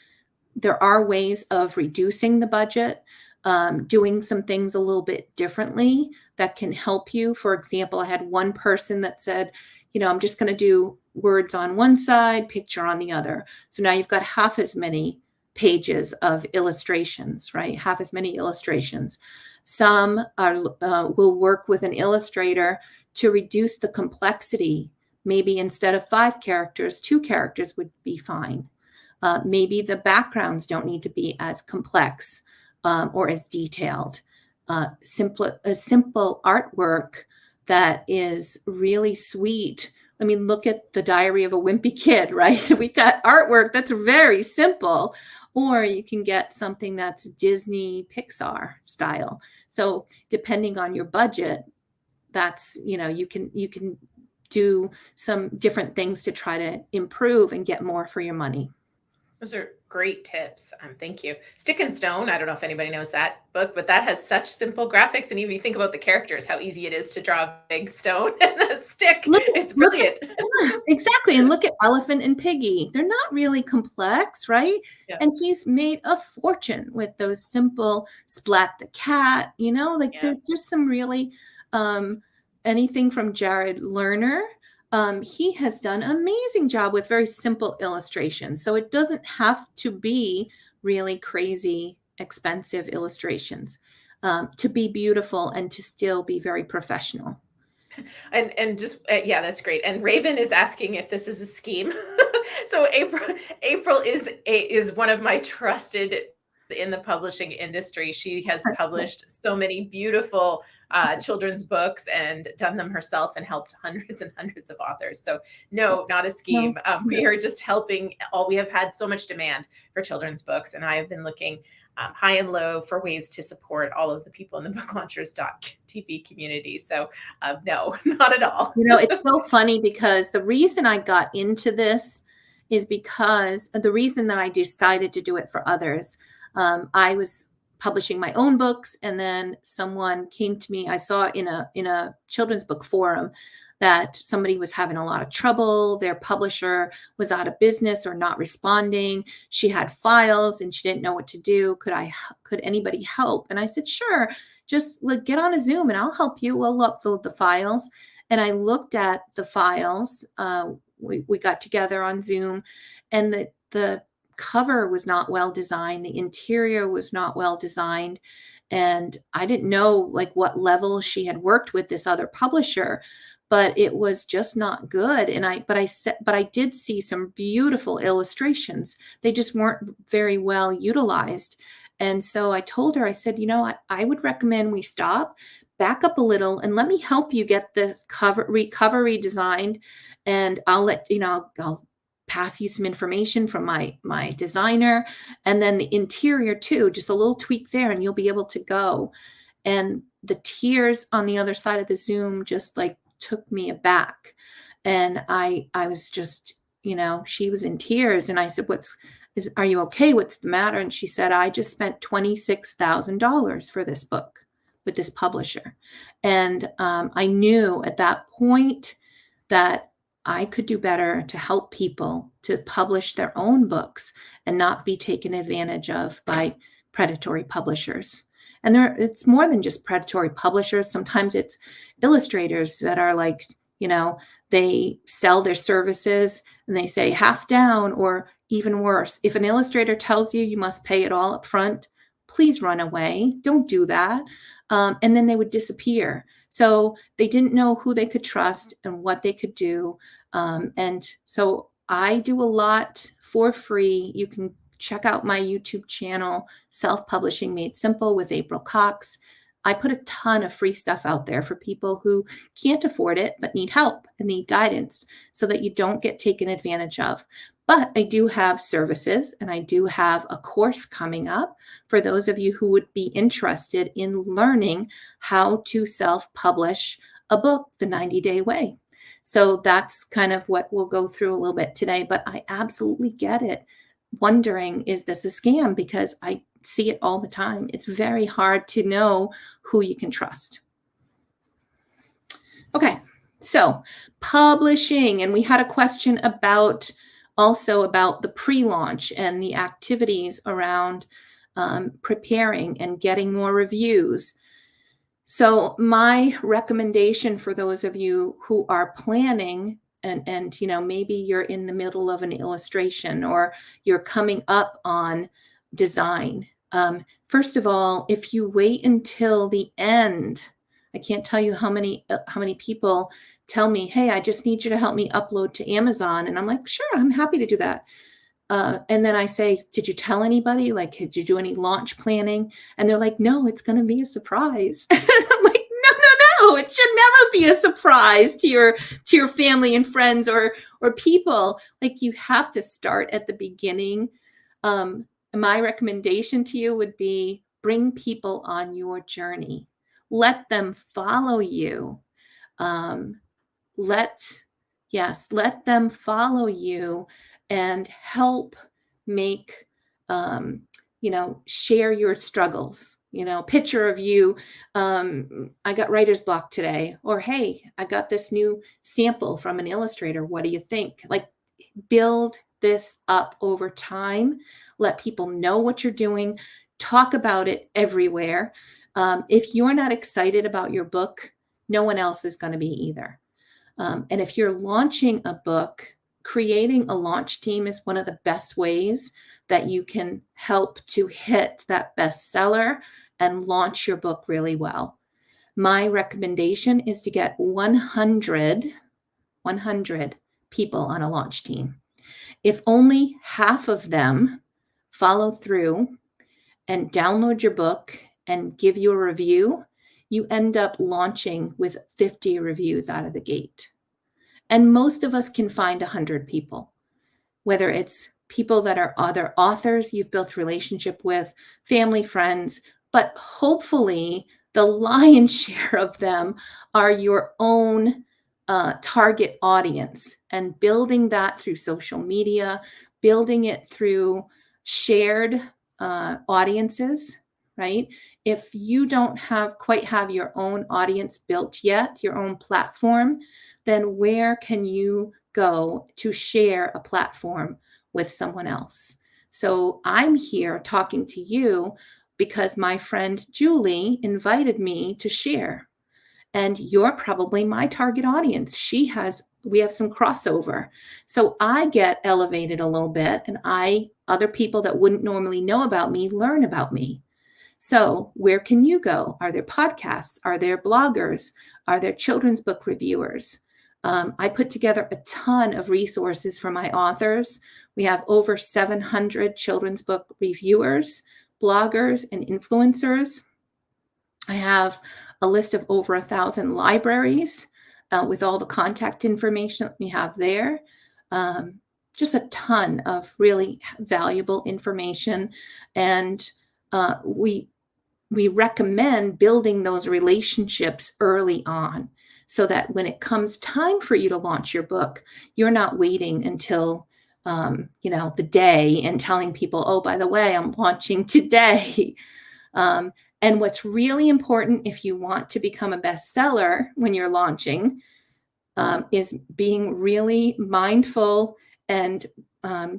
There are ways of reducing the budget, doing some things a little bit differently that can help you. For example, I had one person that said, I'm just going to do words on one side, picture on the other. So now you've got half as many pages of illustrations, right? Half as many illustrations. Some will work with an illustrator to reduce the complexity. Maybe instead of 5 characters, 2 characters would be fine. Maybe the backgrounds don't need to be as complex or as detailed. A simple artwork that is really sweet I mean, look at the Diary of a Wimpy Kid, right? We got artwork that's very simple, or you can get something that's Disney Pixar style. So depending on your budget, that's, you can do some different things to try to improve and get more for your money. Those are great tips. Thank you. Stick and Stone. I don't know if anybody knows that book, but that has such simple graphics. And even you think about the characters, how easy it is to draw a big stone and a stick. It's brilliant. Exactly. And look at Elephant and Piggy. They're not really complex, right? Yeah. And he's made a fortune with those simple Splat the Cat, there's just some really, anything from Jared Lerner. He has done an amazing job with very simple illustrations. So it doesn't have to be really crazy, expensive illustrations to be beautiful and to still be very professional. And just that's great. And Raven is asking if this is a scheme. So April is one of my trusted in the publishing industry. She has published so many beautiful children's books and done them herself and helped hundreds and hundreds of authors. So no, not a scheme. We are just helping. We have had so much demand for children's books, and I have been looking high and low for ways to support all of the people in the booklaunchers.tv community. So no, not at all. It's so funny because the reason I got into this is because the reason that I decided to do it for others. I was publishing my own books, and then someone came to me. I saw in a children's book forum that somebody was having a lot of trouble. Their publisher was out of business or not responding. She had files and she didn't know what to do. Could anybody help? And I said, sure, just get on a Zoom and I'll help you. We'll upload the files. And I looked at the files. We got together on Zoom, and the cover was not well designed. The interior was not well designed. And I didn't know what level she had worked with this other publisher, but it was just not good. But I did see some beautiful illustrations. They just weren't very well utilized. And so I told her, I said, I would recommend we stop, back up a little, and let me help you get this cover redesigned. And I'll I'll pass you some information from my designer, and then the interior too, just a little tweak there, and you'll be able to go. And the tears on the other side of the Zoom just took me aback. And I was just, she was in tears, and I said, are you okay? What's the matter? And she said, I just spent $26,000 for this book with this publisher. And I knew at that point that I could do better to help people to publish their own books and not be taken advantage of by predatory publishers. And it's more than just predatory publishers. Sometimes it's illustrators that are they sell their services and they say half down, or even worse. If an illustrator tells you you must pay it all up front, please run away. Don't do that. And then they would disappear. So they didn't know who they could trust and what they could do. And so I do a lot for free. You can check out my YouTube channel, Self-Publishing Made Simple with April Cox. I put a ton of free stuff out there for people who can't afford it, but need help and need guidance so that you don't get taken advantage of. But I do have services, and I do have a course coming up for those of you who would be interested in learning how to self-publish a book the 90-day way. So that's kind of what we'll go through a little bit today, but I absolutely get it. Wondering, is this a scam? Because I see it all the time. It's very hard to know who you can trust. Okay, so publishing, and we had a question also about the pre-launch and the activities around preparing and getting more reviews. So my recommendation for those of you who are planning, and maybe you're in the middle of an illustration or you're coming up on design. First of all, if you wait until the end, I can't tell you how many people tell me, hey, I just need you to help me upload to Amazon. And I'm like, sure, I'm happy to do that. And then I say, did you tell anybody? Did you do any launch planning? And they're like, no, it's going to be a surprise. I'm like, No, it should never be a surprise to your family and friends or people. Like, you have to start at the beginning. My recommendation to you would be bring people on your journey. Let them follow you. Let them follow you and help make, share your struggles. Picture of you, I got writer's block today, or hey, I got this new sample from an illustrator, what do you think? Like, build this up over time. Let people know what you're doing. Talk about it everywhere. If you're not excited about your book, no one else is going to be either. And if you're launching a book, creating a launch team is one of the best ways that you can help to hit that bestseller and launch your book really well. My recommendation is to get 100 people on a launch team. If only half of them follow through and download your book and give you a review, you end up launching with 50 reviews out of the gate. And most of us can find 100 people, whether it's people that are other authors you've built relationship with, family, friends, but hopefully the lion's share of them are your own target audience, and building that through social media, building it through shared audiences, right? If you don't quite have your own audience built yet, your own platform, then where can you go to share a platform with someone else? So I'm here talking to you because my friend Julie invited me to share. And you're probably my target audience. We have some crossover. So I get elevated a little bit, and other people that wouldn't normally know about me learn about me. So where can you go? Are there podcasts? Are there bloggers? Are there children's book reviewers? I put together a ton of resources for my authors. We have over 700 children's book reviewers, bloggers, and influencers. I have a list of over 1,000 libraries with all the contact information that we have there. Just a ton of really valuable information. And we recommend building those relationships early on so that when it comes time for you to launch your book, you're not waiting until the day and telling people, oh, by the way, I'm launching today. And what's really important if you want to become a bestseller when you're launching is being really mindful and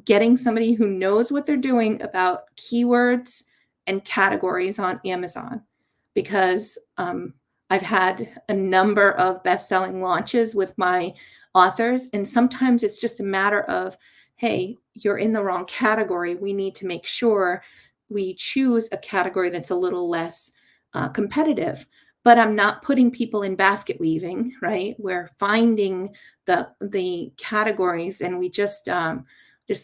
getting somebody who knows what they're doing about keywords and categories on Amazon. Because I've had a number of best-selling launches with my authors, and sometimes it's just a matter of, hey, you're in the wrong category. We need to make sure we choose a category that's a little less competitive. But I'm not putting people in basket weaving, right? We're finding the categories, and we just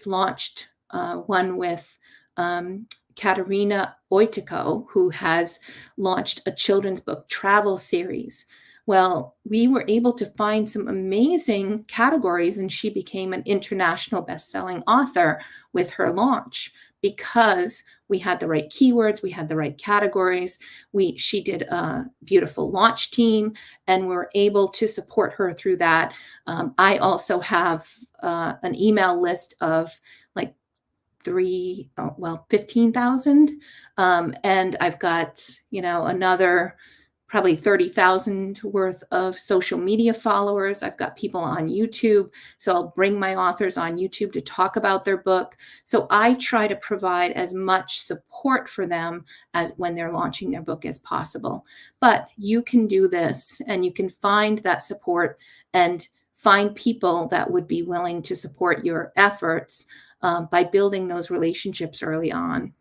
launched one with Katerina Oitiko, who has launched a children's book travel series. Well, we were able to find some amazing categories, and she became an international best-selling author with her launch because we had the right keywords, we had the right categories. She did a beautiful launch team, and we were able to support her through that. I also have an email list of like 15,000. And I've got, another probably 30,000 worth of social media followers. I've got people on YouTube. So I'll bring my authors on YouTube to talk about their book. So I try to provide as much support for them as when they're launching their book as possible. But you can do this, and you can find that support and find people that would be willing to support your efforts by building those relationships early on.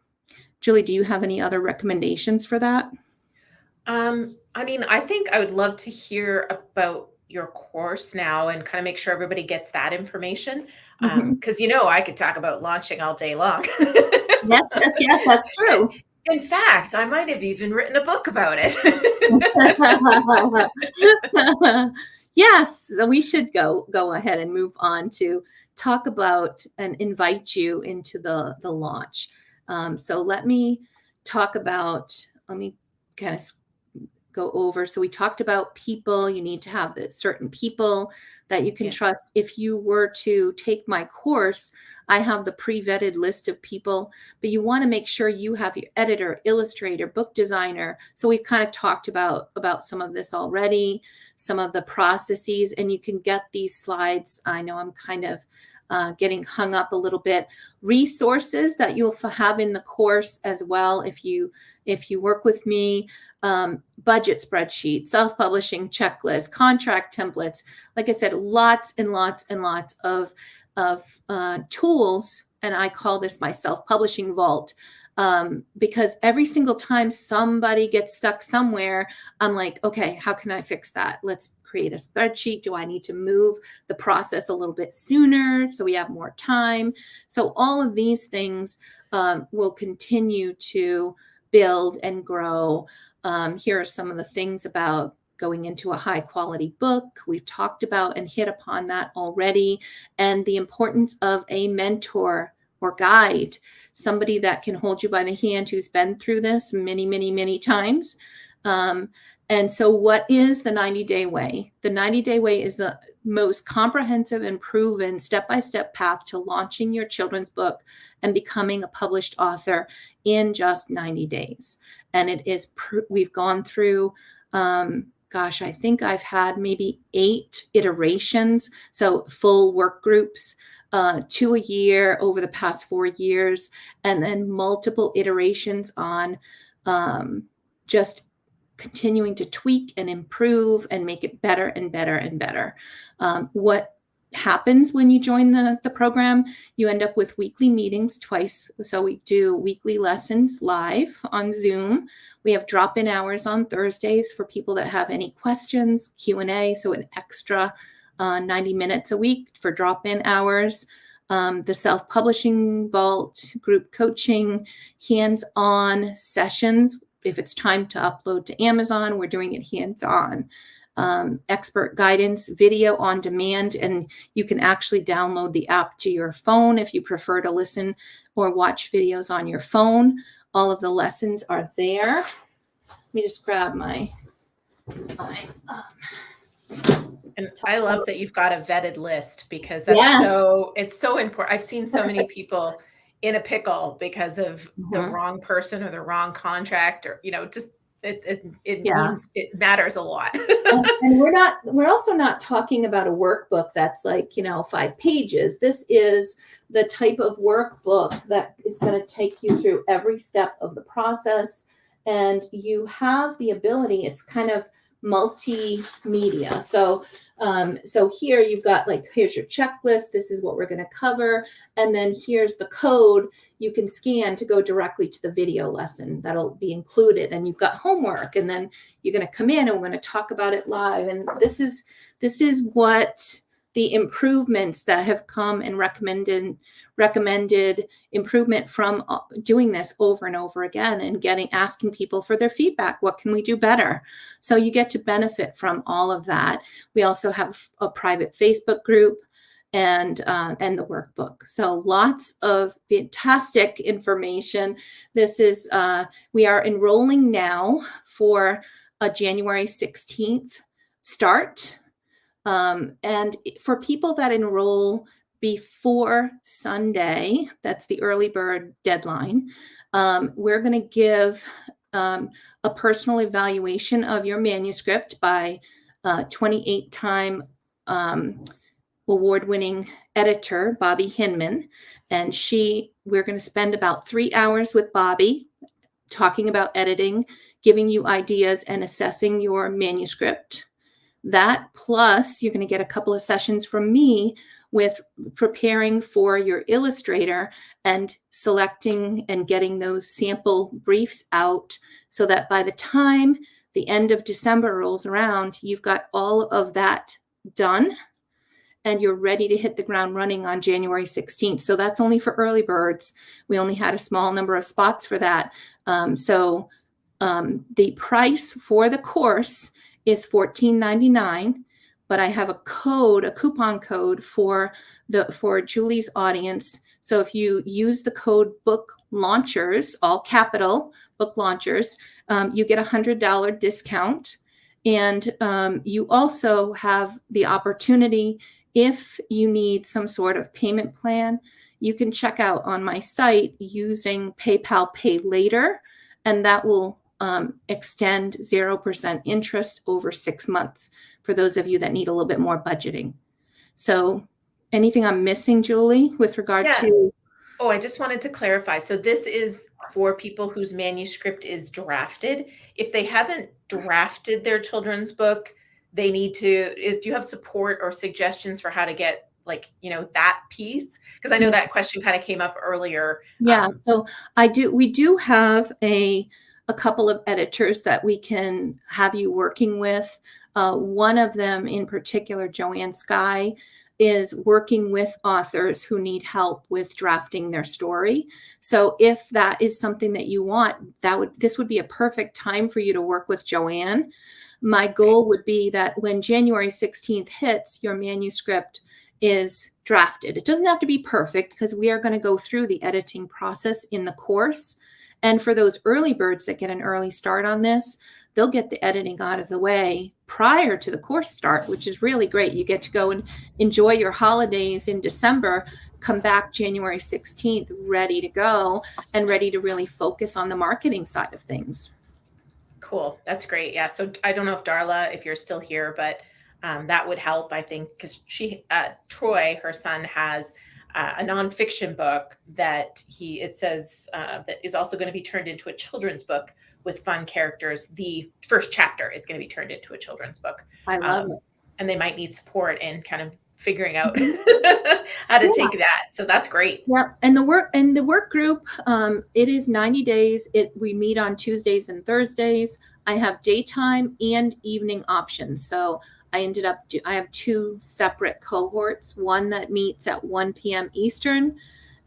Julie, do you have any other recommendations for that? I think I would love to hear about your course now and kind of make sure everybody gets that information. Because I could talk about launching all day long. Yes, that's true. In fact, I might have even written a book about it. Yes, so we should go ahead and move on to talk about and invite you into the launch. So let me let me kind of go over. So we talked about people. You need to have the certain people that you can Yeah. trust. If you were to take my course, I have the pre-vetted list of people, but you want to make sure you have your editor, illustrator, book designer. So we've kind of talked about some of this already, some of the processes, and you can get these slides. I know I'm kind of getting hung up a little bit. Resources that you'll have in the course as well. If you work with me, budget spreadsheet, self-publishing checklist, contract templates. Like I said, lots and lots and lots of tools, and I call this my self-publishing vault, because every single time somebody gets stuck somewhere, I'm like, okay, how can I fix that? Let's create a spreadsheet. Do I need to move the process a little bit sooner so we have more time? So all of these things will continue to build and grow. Here are some of the things about going into a high quality book. We've talked about and hit upon that already. And the importance of a mentor or guide, somebody that can hold you by the hand who's been through this many, many, many times. And so what is the 90-day way? The 90-day way is the most comprehensive and proven step-by-step path to launching your children's book and becoming a published author in just 90 days. And it is, we've gone through, I think I've had maybe 8 iterations. So full work groups, 2 a year over the past 4 years, and then multiple iterations on just continuing to tweak and improve and make it better and better and better. What happens when you join the program? You end up with weekly meetings twice. So we do weekly lessons live on Zoom. We have drop-in hours on Thursdays for people that have any questions, Q&A. So an extra 90 minutes a week for drop-in hours. The self-publishing vault, group coaching, hands-on sessions. If it's time to upload to Amazon, we're doing it hands-on. Expert guidance, video on demand, and you can actually download the app to your phone if you prefer to listen or watch videos on your phone. All of the lessons are there. Let me just grab my and I love that you've got a vetted list, because that's it's so important. I've seen so many people in a pickle because of the wrong person or the wrong contract, or, just it means it matters a lot. And we're also not talking about a workbook that's like, 5 pages. This is the type of workbook that is going to take you through every step of the process. And you have the ability, it's kind of multimedia. So here you've got, like, here's your checklist. This is what we're going to cover. And then here's the code you can scan to go directly to the video lesson that'll be included. And you've got homework, and then you're going to come in and we're going to talk about it live. And this is what the improvements that have come and recommended improvement from doing this over and over again and asking people for their feedback. What can we do better? So you get to benefit from all of that. We also have a private Facebook group and the workbook. So lots of fantastic information. This is, we are enrolling now for a January 16th start. And for people that enroll before Sunday, that's the early bird deadline, we're going to give a personal evaluation of your manuscript by 28-time award-winning editor, Bobby Hinman. And we're going to spend about 3 hours with Bobby talking about editing, giving you ideas and assessing your manuscript. That plus you're going to get a couple of sessions from me with preparing for your illustrator and selecting and getting those sample briefs out, so that by the time the end of December rolls around, you've got all of that done and you're ready to hit the ground running on January 16th. So that's only for early birds. We only had a small number of spots for that. The price for the course is $14.99, but I have a coupon code for Julie's audience. So if you use the code Book Launchers, all capital Book Launchers, you get $100 discount. And you also have the opportunity, if you need some sort of payment plan, you can check out on my site using PayPal Pay Later, and that will extend 0% interest over 6 months for those of you that need a little bit more budgeting. So anything I'm missing, Julie, with regard to? Oh, I just wanted to clarify. So this is for people whose manuscript is drafted. If they haven't drafted their children's book, they need to, do you have support or suggestions for how to get that piece? Because I know that question kind of came up earlier. Yeah, so we do have a couple of editors that we can have you working with. One of them in particular, Joanne Skye, is working with authors who need help with drafting their story. So if that is something that you want, this would be a perfect time for you to work with Joanne. My goal would be that when January 16th hits, your manuscript is drafted. It doesn't have to be perfect because we are going to go through the editing process in the course. And for those early birds that get an early start on this, they'll get the editing out of the way prior to the course start, which is really great. You get to go and enjoy your holidays in December, come back January 16th, ready to go and ready to really focus on the marketing side of things. Cool. That's great. Yeah. So I don't know if Darla, if you're still here, but that would help, I think, because Troy, her son, has a nonfiction book that it says that is also going to be turned into a children's book with fun characters. The first chapter is going to be turned into a children's book. I love it. And they might need support in kind of figuring out how to take that. So that's great. Yeah. And the work group, it is 90 days. We meet on Tuesdays and Thursdays. I have daytime and evening options. So I have 2 separate cohorts, one that meets at 1 p.m. Eastern,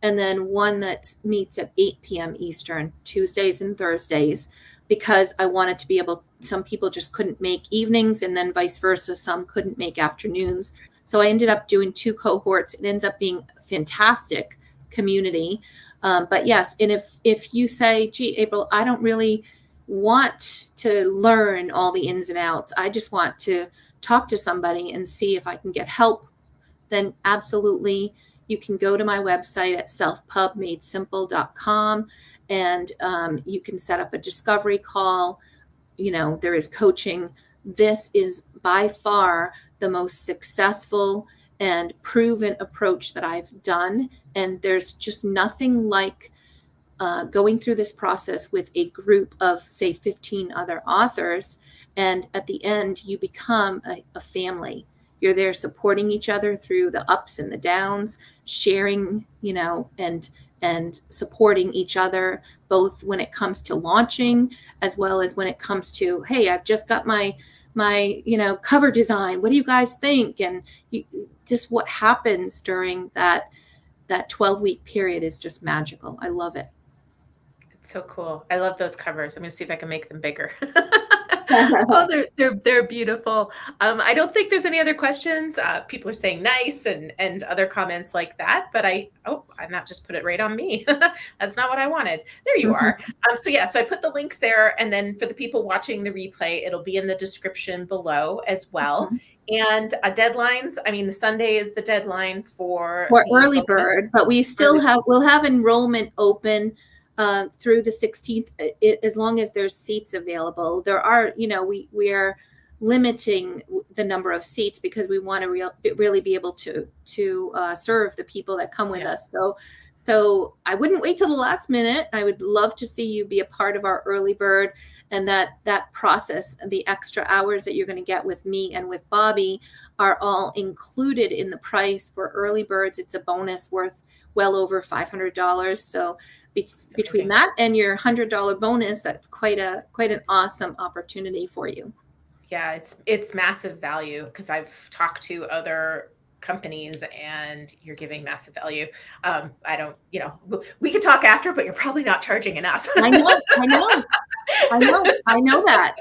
and then one that meets at 8 p.m. Eastern, Tuesdays and Thursdays, because I wanted to be some people just couldn't make evenings, and then vice versa, some couldn't make afternoons. So I ended up doing 2 cohorts. It ends up being a fantastic community. But yes, and if you say, gee, April, I don't really want to learn all the ins and outs, I just want to talk to somebody and see if I can get help, then absolutely, you can go to my website at selfpubmadesimple.com, and you can set up a discovery call. There is coaching. This is by far the most successful and proven approach that I've done. And there's just nothing like going through this process with a group of, say, 15 other authors. And at the end, you become a family. You're there supporting each other through the ups and the downs, sharing, and supporting each other, both when it comes to launching, as well as when it comes to, hey, I've just got my cover design. What do you guys think? And just what happens during that 12-week period is just magical. I love it. It's so cool. I love those covers. I'm going to see if I can make them bigger. Oh, they're beautiful. I don't think there's any other questions. People are saying nice and other comments like that, but I not just put it right on me. That's not what I wanted. There you are. So I put the links there, and then for the people watching the replay, it'll be in the description below as well. And deadlines. I mean, the Sunday is the deadline for early bird, but we'll have enrollment open through the 16th, as long as there's seats available. There are, we are limiting the number of seats because we want to really be able to serve the people that come with us. So I wouldn't wait till the last minute. I would love to see you be a part of our early bird, and that process, the extra hours that you're going to get with me and with Bobby are all included in the price for early birds. It's a bonus worth well over $500. So between that and your $100 bonus, that's quite an awesome opportunity for you. Yeah, it's massive value, because I've talked to other companies and you're giving massive value. I don't, we could talk after, but you're probably not charging enough. I know that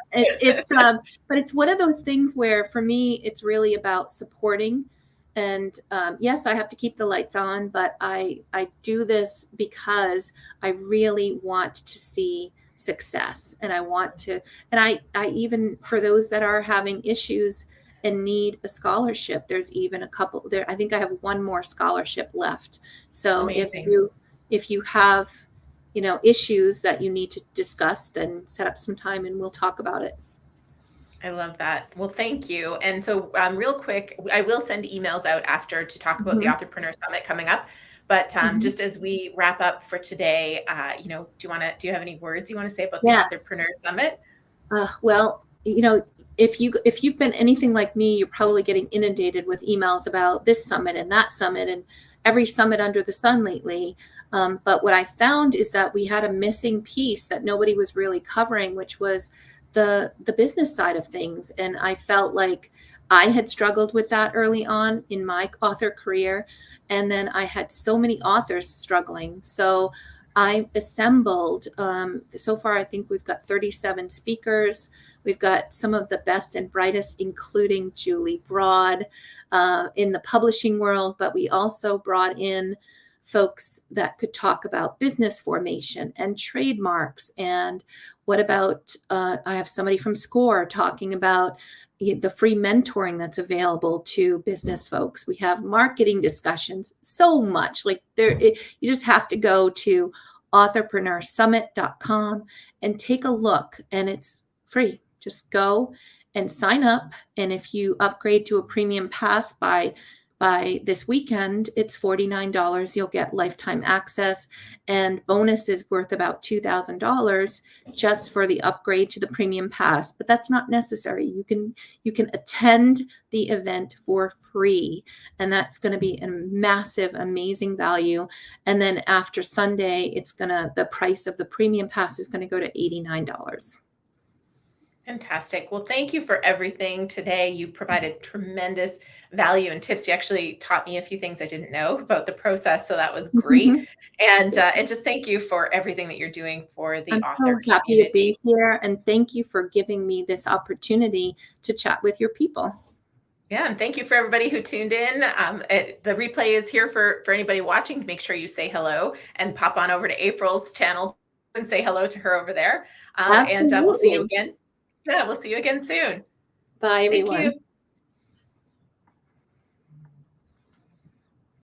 but it's one of those things where for me, it's really about supporting. And yes, I have to keep the lights on, but I do this because I really want to see success. And I want to, and I even, for those that are having issues and need a scholarship, there's even a couple there. I think I have one more scholarship left. So Amazing. if you have, issues that you need to discuss, then set up some time and we'll talk about it. I love that. Well, thank you. And so real quick, I will send emails out after to talk about the Authorpreneur Summit coming up. But just as we wrap up for today, do you have any words you want to say about the Authorpreneur Summit? Well, if you've been anything like me, you're probably getting inundated with emails about this summit and that summit and every summit under the sun lately. But what I found is that we had a missing piece that nobody was really covering, which was the business side of things. And I felt like I had struggled with that early on in my author career. And then I had so many authors struggling. So I assembled, so far, I think we've got 37 speakers. We've got some of the best and brightest, including Julie Broad in the publishing world, but we also brought in folks that could talk about business formation and trademarks. And what about, I have somebody from SCORE talking about the free mentoring that's available to business folks. We have marketing discussions, so much. Like you just have to go to authorpreneursummit.com and take a look, and it's free. Just go and sign up. And if you upgrade to a premium pass by this weekend, it's $49. You'll get lifetime access, and bonus is worth about $2,000 just for the upgrade to the premium pass. But that's not necessary. You can attend the event for free, and that's going to be a massive, amazing value. And then after Sunday, the price of the premium pass is going to go to $89. Fantastic. Well, thank you for everything today. You provided tremendous value and tips. You actually taught me a few things I didn't know about the process, so that was great. And just thank you for everything that you're doing for the author so happy community. to be here, and thank you for giving me this opportunity to chat with your people. Yeah, and thank you for everybody who tuned in. The replay is here for anybody watching. Make sure you say hello and pop on over to April's channel and say hello to her over there. And we'll see you again. Yeah, we'll see you again soon. Bye, everyone. Thank you.